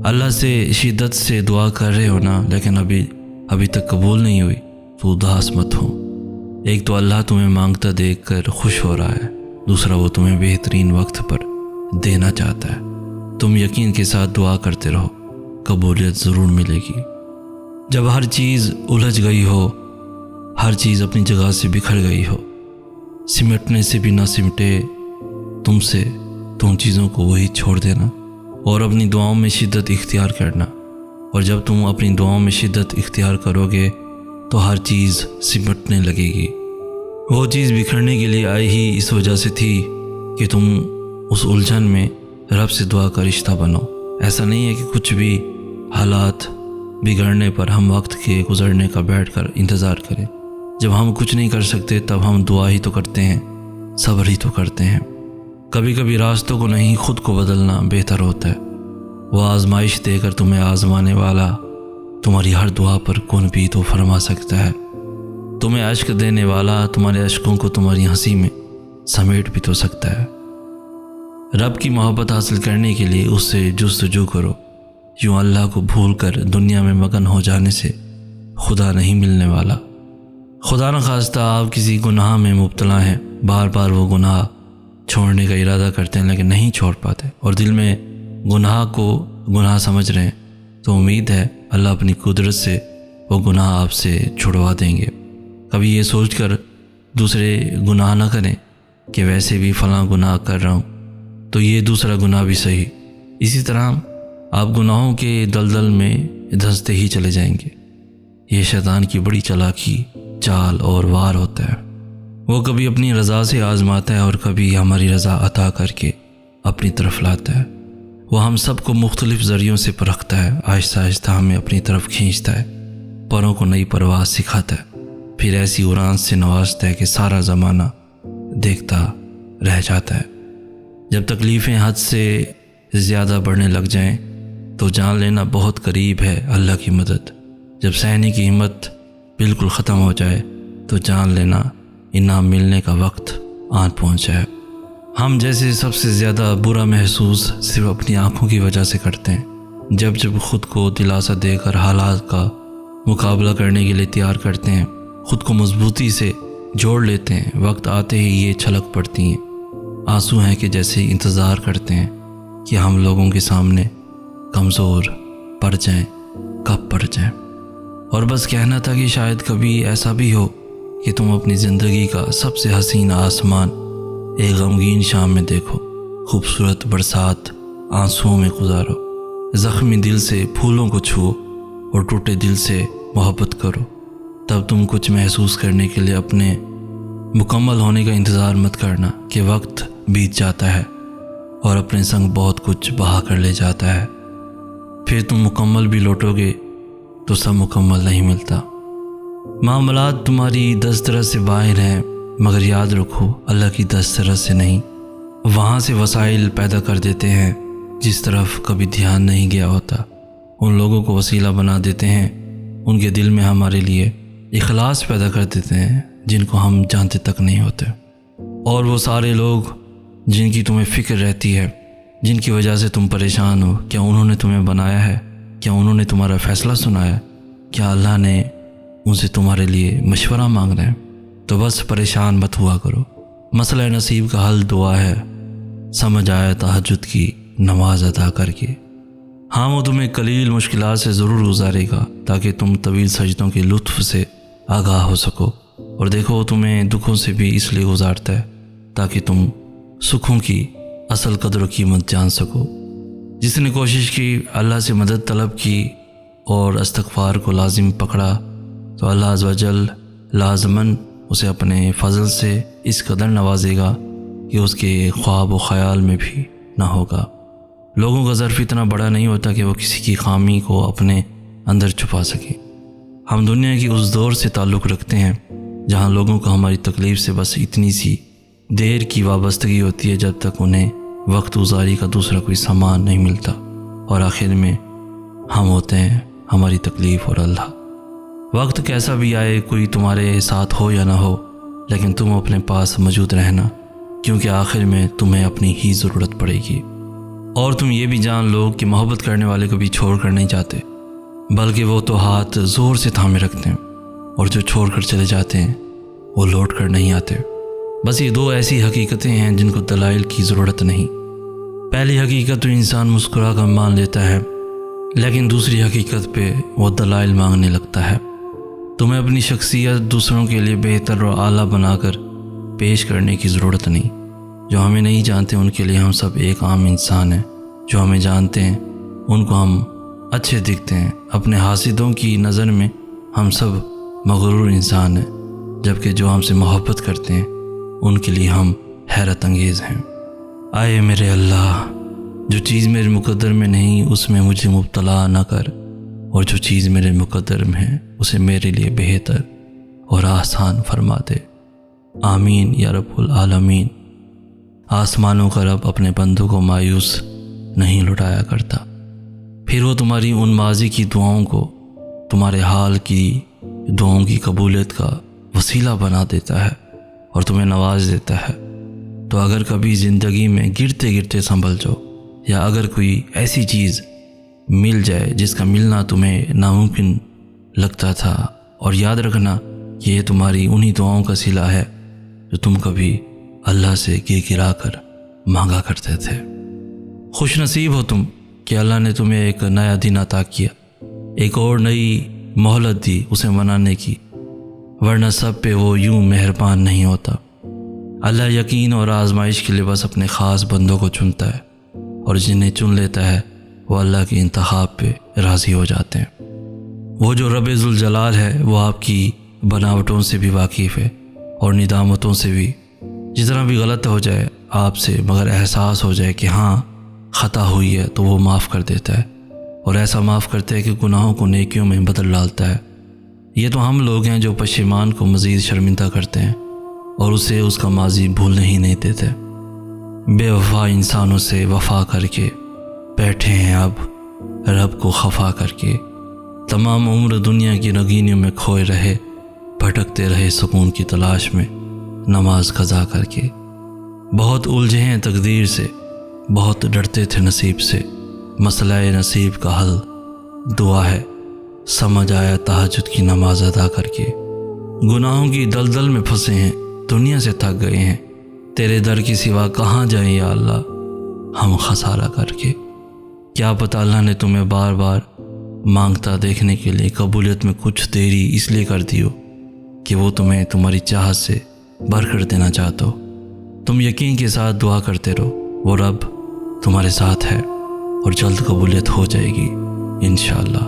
اللہ سے شدت سے دعا کر رہے ہو نا، لیکن ابھی تک قبول نہیں ہوئی تو اداس مت ہو۔ ایک تو اللہ تمہیں مانگتا دیکھ کر خوش ہو رہا ہے، دوسرا وہ تمہیں بہترین وقت پر دینا چاہتا ہے۔ تم یقین کے ساتھ دعا کرتے رہو، قبولیت ضرور ملے گی۔ جب ہر چیز الجھ گئی ہو، ہر چیز اپنی جگہ سے بکھر گئی ہو، سمٹنے سے بھی نہ سمٹے تم سے، تو ان چیزوں کو وہی چھوڑ دینا اور اپنی دعاؤں میں شدت اختیار کرنا۔ اور جب تم اپنی دعاؤں میں شدت اختیار کرو گے تو ہر چیز سمٹنے لگے گی۔ وہ چیز بکھرنے کے لیے آئی ہی اس وجہ سے تھی کہ تم اس الجھن میں رب سے دعا کا رشتہ بنو۔ ایسا نہیں ہے کہ کچھ بھی حالات بگڑنے پر ہم وقت کے گزرنے کا بیٹھ کر انتظار کریں۔ جب ہم کچھ نہیں کر سکتے تب ہم دعا ہی تو کرتے ہیں، صبر ہی تو کرتے ہیں۔ کبھی کبھی راستوں کو نہیں، خود کو بدلنا بہتر ہوتا ہے۔ وہ آزمائش دے کر تمہیں آزمانے والا تمہاری ہر دعا پر کن بھی تو فرما سکتا ہے۔ تمہیں اشک دینے والا تمہارے اشکوں کو تمہاری ہنسی میں سمیٹ بھی تو سکتا ہے۔ رب کی محبت حاصل کرنے کے لیے اس سے جستجو کرو۔ یوں اللہ کو بھول کر دنیا میں مگن ہو جانے سے خدا نہیں ملنے والا۔ خدا نخواستہ آپ کسی گناہ میں مبتلا ہیں، بار بار وہ گناہ چھوڑنے کا ارادہ کرتے ہیں لیکن نہیں چھوڑ پاتے، اور دل میں گناہ کو گناہ سمجھ رہے ہیں، تو امید ہے اللہ اپنی قدرت سے وہ گناہ آپ سے چھڑوا دیں گے۔ کبھی یہ سوچ کر دوسرے گناہ نہ کریں کہ ویسے بھی فلاں گناہ کر رہا ہوں تو یہ دوسرا گناہ بھی صحیح۔ اسی طرح آپ گناہوں کے دلدل میں دھنستے ہی چلے جائیں گے۔ یہ شیطان کی بڑی چالاکی، چال اور وار ہوتا ہے۔ وہ کبھی اپنی رضا سے آزماتا ہے اور کبھی ہماری رضا عطا کر کے اپنی طرف لاتا ہے۔ وہ ہم سب کو مختلف ذریعوں سے پرکھتا ہے، آہستہ آہستہ ہمیں اپنی طرف کھینچتا ہے، پروں کو نئی پرواز سکھاتا ہے، پھر ایسی اڑان سے نوازتا ہے کہ سارا زمانہ دیکھتا رہ جاتا ہے۔ جب تکلیفیں حد سے زیادہ بڑھنے لگ جائیں تو جان لینا بہت قریب ہے اللہ کی مدد۔ جب سہنے کی ہمت بالکل ختم ہو جائے تو جان لینا انعام ملنے کا وقت آن پہنچا ہے۔ ہم جیسے سب سے زیادہ برا محسوس صرف اپنی آنکھوں کی وجہ سے کرتے ہیں۔ جب خود کو دلاسا دے کر حالات کا مقابلہ کرنے کے لیے تیار کرتے ہیں، خود کو مضبوطی سے جوڑ لیتے ہیں، وقت آتے ہی یہ چھلک پڑتی ہیں۔ آنسو ہیں کہ جیسے انتظار کرتے ہیں کہ ہم لوگوں کے سامنے کمزور پڑ جائیں، کب پڑ جائیں۔ اور بس کہنا تھا کہ شاید کبھی ایسا بھی ہو کہ تم اپنی زندگی کا سب سے حسین آسمان ایک غمگین شام میں دیکھو، خوبصورت برسات آنسوؤں میں گزارو، زخمی دل سے پھولوں کو چھو اور ٹوٹے دل سے محبت کرو۔ تب تم کچھ محسوس کرنے کے لیے اپنے مکمل ہونے کا انتظار مت کرنا کہ وقت بیت جاتا ہے اور اپنے سنگ بہت کچھ بہا کر لے جاتا ہے۔ پھر تم مکمل بھی لوٹو گے تو سب مکمل نہیں ملتا۔ معاملات تمہاری دسترس سے باہر ہیں، مگر یاد رکھو اللہ کی دسترس سے نہیں۔ وہاں سے وسائل پیدا کر دیتے ہیں جس طرف کبھی دھیان نہیں گیا ہوتا، ان لوگوں کو وسیلہ بنا دیتے ہیں، ان کے دل میں ہمارے لیے اخلاص پیدا کر دیتے ہیں جن کو ہم جانتے تک نہیں ہوتے۔ اور وہ سارے لوگ جن کی تمہیں فکر رہتی ہے، جن کی وجہ سے تم پریشان ہو، کیا انہوں نے تمہیں بنایا ہے؟ کیا انہوں نے تمہارا فیصلہ سنا ہے؟ کیا اللہ نے ان سے تمہارے لیے مشورہ مانگ رہے ہیں؟ تو بس پریشان مت ہوا کرو۔ مسئلہ نصیب کا حل دعا ہے، سمجھ آیا تہجد کی نماز ادا کر کے۔ ہاں وہ تمہیں قلیل مشکلات سے ضرور گزارے گا تاکہ تم طویل سجدوں کے لطف سے آگاہ ہو سکو، اور دیکھو وہ تمہیں دکھوں سے بھی اس لیے گزارتا ہے تاکہ تم سکھوں کی اصل قدر و قیمت جان سکو۔ جس نے کوشش کی، اللہ سے مدد طلب کی اور استغفار کو لازم پکڑا تو اللہ عز و جل لازماً اسے اپنے فضل سے اس قدر نوازے گا کہ اس کے خواب و خیال میں بھی نہ ہوگا۔ لوگوں کا ظرف اتنا بڑا نہیں ہوتا کہ وہ کسی کی خامی کو اپنے اندر چھپا سکے۔ ہم دنیا کی اس دور سے تعلق رکھتے ہیں جہاں لوگوں کو ہماری تکلیف سے بس اتنی سی دیر کی وابستگی ہوتی ہے جب تک انہیں وقت گزاری کا دوسرا کوئی سامان نہیں ملتا، اور آخر میں ہم ہوتے ہیں ہماری تکلیف اور اللہ۔ وقت کیسا بھی آئے، کوئی تمہارے ساتھ ہو یا نہ ہو، لیکن تم اپنے پاس موجود رہنا، کیونکہ آخر میں تمہیں اپنی ہی ضرورت پڑے گی۔ اور تم یہ بھی جان لو کہ محبت کرنے والے کو بھی چھوڑ کر نہیں جاتے، بلکہ وہ تو ہاتھ زور سے تھامے رکھتے ہیں، اور جو چھوڑ کر چلے جاتے ہیں وہ لوٹ کر نہیں آتے۔ بس یہ دو ایسی حقیقتیں ہیں جن کو دلائل کی ضرورت نہیں۔ پہلی حقیقت تو انسان مسکرا کر مان لیتا ہے، لیکن دوسری حقیقت پہ وہ دلائل مانگنے لگتا ہے۔ تمہیں اپنی شخصیت دوسروں کے لیے بہتر اور اعلیٰ بنا کر پیش کرنے کی ضرورت نہیں۔ جو ہمیں نہیں جانتے ان کے لیے ہم سب ایک عام انسان ہیں، جو ہمیں جانتے ہیں ان کو ہم اچھے دکھتے ہیں۔ اپنے حاسدوں کی نظر میں ہم سب مغرور انسان ہیں، جبکہ جو ہم سے محبت کرتے ہیں ان کے لیے ہم حیرت انگیز ہیں۔ آئے میرے اللہ، جو چیز میرے مقدر میں نہیں اس میں مجھے مبتلا نہ کر، اور جو چیز میرے مقدر میں ہے اسے میرے لیے بہتر اور آسان فرما دے۔ آمین یا رب العالمین۔ آسمانوں کا رب اپنے بندوں کو مایوس نہیں لٹایا کرتا، پھر وہ تمہاری ان ماضی کی دعاؤں کو تمہارے حال کی دعاؤں کی قبولیت کا وسیلہ بنا دیتا ہے اور تمہیں نواز دیتا ہے۔ تو اگر کبھی زندگی میں گرتے گرتے سنبھل جاؤ، یا اگر کوئی ایسی چیز مل جائے جس کا ملنا تمہیں ناممکن لگتا تھا، اور یاد رکھنا کہ یہ تمہاری انہی دعاؤں کا صلہ ہے جو تم کبھی اللہ سے گر گرا کر مانگا کرتے تھے۔ خوش نصیب ہو تم کہ اللہ نے تمہیں ایک نیا دن عطا کیا، ایک اور نئی مہلت دی اسے منانے کی، ورنہ سب پہ وہ یوں مہربان نہیں ہوتا۔ اللہ یقین اور آزمائش کے لیے بس اپنے خاص بندوں کو چنتا ہے، اور جنہیں چن لیتا ہے وہ اللہ کے انتخاب پہ راضی ہو جاتے ہیں۔ وہ جو رب ذوالجلال ہے وہ آپ کی بناوٹوں سے بھی واقف ہے اور ندامتوں سے بھی۔ جتنا بھی غلط ہو جائے آپ سے، مگر احساس ہو جائے کہ ہاں خطا ہوئی ہے تو وہ معاف کر دیتا ہے، اور ایسا معاف کرتا ہے کہ گناہوں کو نیکیوں میں بدل ڈالتا ہے۔ یہ تو ہم لوگ ہیں جو پشیمان کو مزید شرمندہ کرتے ہیں اور اسے اس کا ماضی بھولنے ہی نہیں دیتے۔ بے وفا انسانوں سے وفا کر کے بیٹھے ہیں اب رب کو خفا کر کے، تمام عمر دنیا کی رنگینیوں میں کھوئے رہے، بھٹکتے رہے سکون کی تلاش میں نماز قضا کر کے۔ بہت الجھے ہیں تقدیر سے، بہت ڈرتے تھے نصیب سے، مسئلہ نصیب کا حل دعا ہے، سمجھ آیا تہجد کی نماز ادا کر کے۔ گناہوں کی دلدل میں پھنسے ہیں، دنیا سے تھک گئے ہیں، تیرے در کی سوا کہاں جائیں یا اللہ ہم خسارہ کر کے۔ کیا پتہ اللہ نے تمہیں بار بار مانگتا دیکھنے کے لیے قبولیت میں کچھ دیری اس لیے کر دی ہو کہ وہ تمہیں تمہاری چاہت سے بھر کر دینا چاہتا ہو۔ تم یقین کے ساتھ دعا کرتے رہو، وہ رب تمہارے ساتھ ہے اور جلد قبولیت ہو جائے گی انشاءاللہ۔